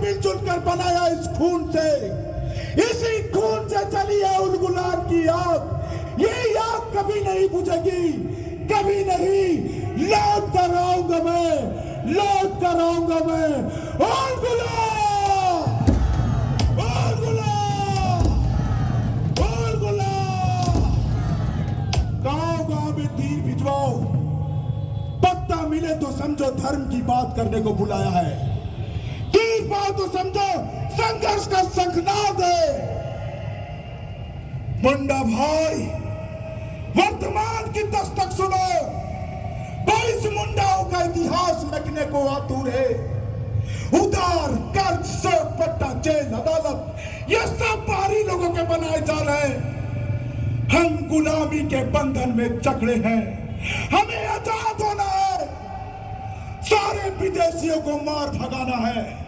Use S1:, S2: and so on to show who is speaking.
S1: मिलजुल कर बनाया इस खून से, इसी खून से चली है उन गुलाम की आग। ये आग कभी नहीं बुझेगी, कभी नहीं। लौट कर आऊंगा मैं, लौट कर आऊंगा मैं। और गुलाम, और गुलाम, और गुलाम। गांव-गांव में तीर भिजवाओ, पत्ता मिले तो समझो धर्म की बात करने को बुलाया है। तीर पाओ तो समझो संघर्ष का शंखनाद है। मुंडा भाई, वर्तमान की दस्तक सुनो। 22 मुंडाओं का इतिहास लिखने को आतुर है। उधार, कर्ज, शोक, पट्टा, जेल, अदालत, ये सब बाहरी लोगों के बनाए जा रहे हैं। हम गुलामी के बंधन में जकड़े हैं। हमें आजाद होना है, सारे विदेशियों को मार भगाना है।